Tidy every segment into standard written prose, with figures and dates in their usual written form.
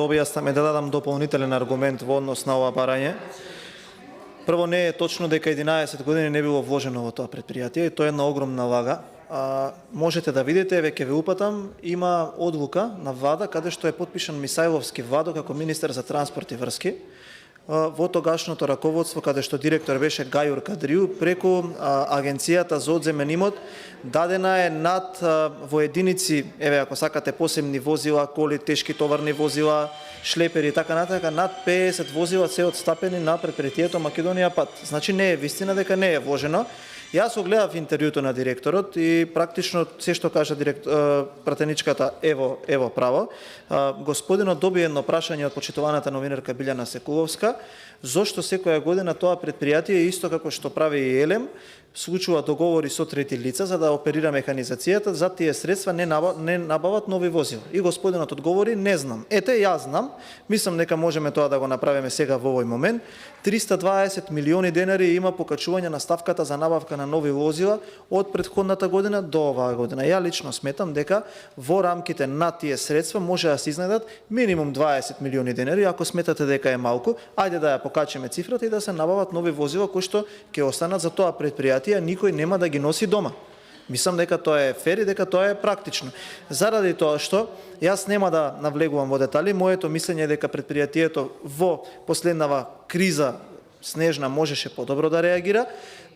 објаснам да дадам дополнителен аргумент во однос на ова барање. Прво, не е точно дека 11 години не било вложено во тоа предпријатие и тоа е една огромна лага. Можете да видите, веќе ве упатам, има одлука на влада каде што е потпишан Мисајловски Владо како министер за транспорт и врски во тогашното раководство каде што директор беше Гајур Кадрију, преку агенцијата за одземен имот дадена е над во единици, еве ако сакате посебни возила, коли, тешки товарни возила, шлепери и така натака, над 50 возила се отстапени на предпријатието Македонија пат. Значи не е вистина дека не е вложено. Јас го гледав интервјуто на директорот и практично се што кажа пратеничката ево право. Господинот доби едно прашање од почитуваната новинарка Билјана Секуловска, зошто секоја година тоа предпријатие, исто како што прави и Елем, случува договори со трети лица за да оперира механизацијата, за тие средства не набават нови возила. И господинот одговори: не знам. Ете, јас знам, мислам дека можеме тоа да го направиме сега во овој момент. 320 милиони денари има покачување на ставката за набавка на нови возила од претходната година до оваа година. Ја лично сметам дека во рамките на тие средства може да се изнајдат минимум 20 милиони денари. Ако сметате дека е малку, ајде да ја покачиме цифрата и да се набават нови возила кои што ќе останат за тоа предпријатие, никој нема да ги носи дома. Мислам дека тоа е фер и дека тоа е практично. Заради тоа што јас нема да навлегувам во детали, моето мислење е дека предпријатието во последнава криза снежна можеше подобро да реагира,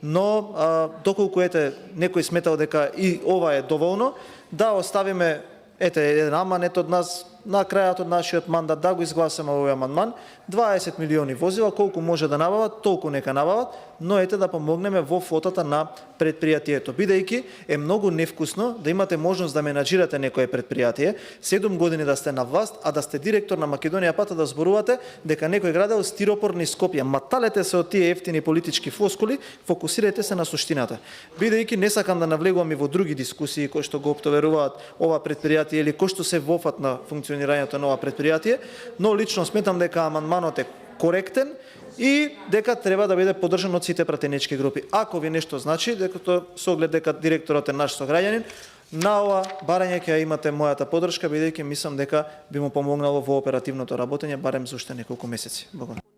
но доколку некој сметал дека и ова е доволно, да оставиме еден аманет од нас на крајот од нашиот мандат, да го изгласаме овој амандман, 20 милиони возила, колку може да набават, толку нека набават, но да помогнеме во флотата на предпријатието. Бидејќи е многу невкусно да имате можност да менаџирате некое предпријатие, 7 години да сте на власт, а да сте директор на Македонија пата да зборувате дека некој градел стиропор низ Скопје. Маталете се од тие ефтини политички флоскули, фокусирајте се на суштината. Бидејќи не сакам да навлегувам и во други дискусии кои што го оптоваруваат ова предпријатие или кои што се вофат на функционирањето на ова предпријатие, но лично сметам дека амандманот е коректен и дека треба да биде поддржан од сите пратенички групи. Ако ви нешто значи, дека со оглед дека директорот е наш сограѓанин, на ова барање ќе имате мојата поддршка, бидејќи мислам дека би му помогнало во оперативното работење барем за уште неколку месеци. Благодарам.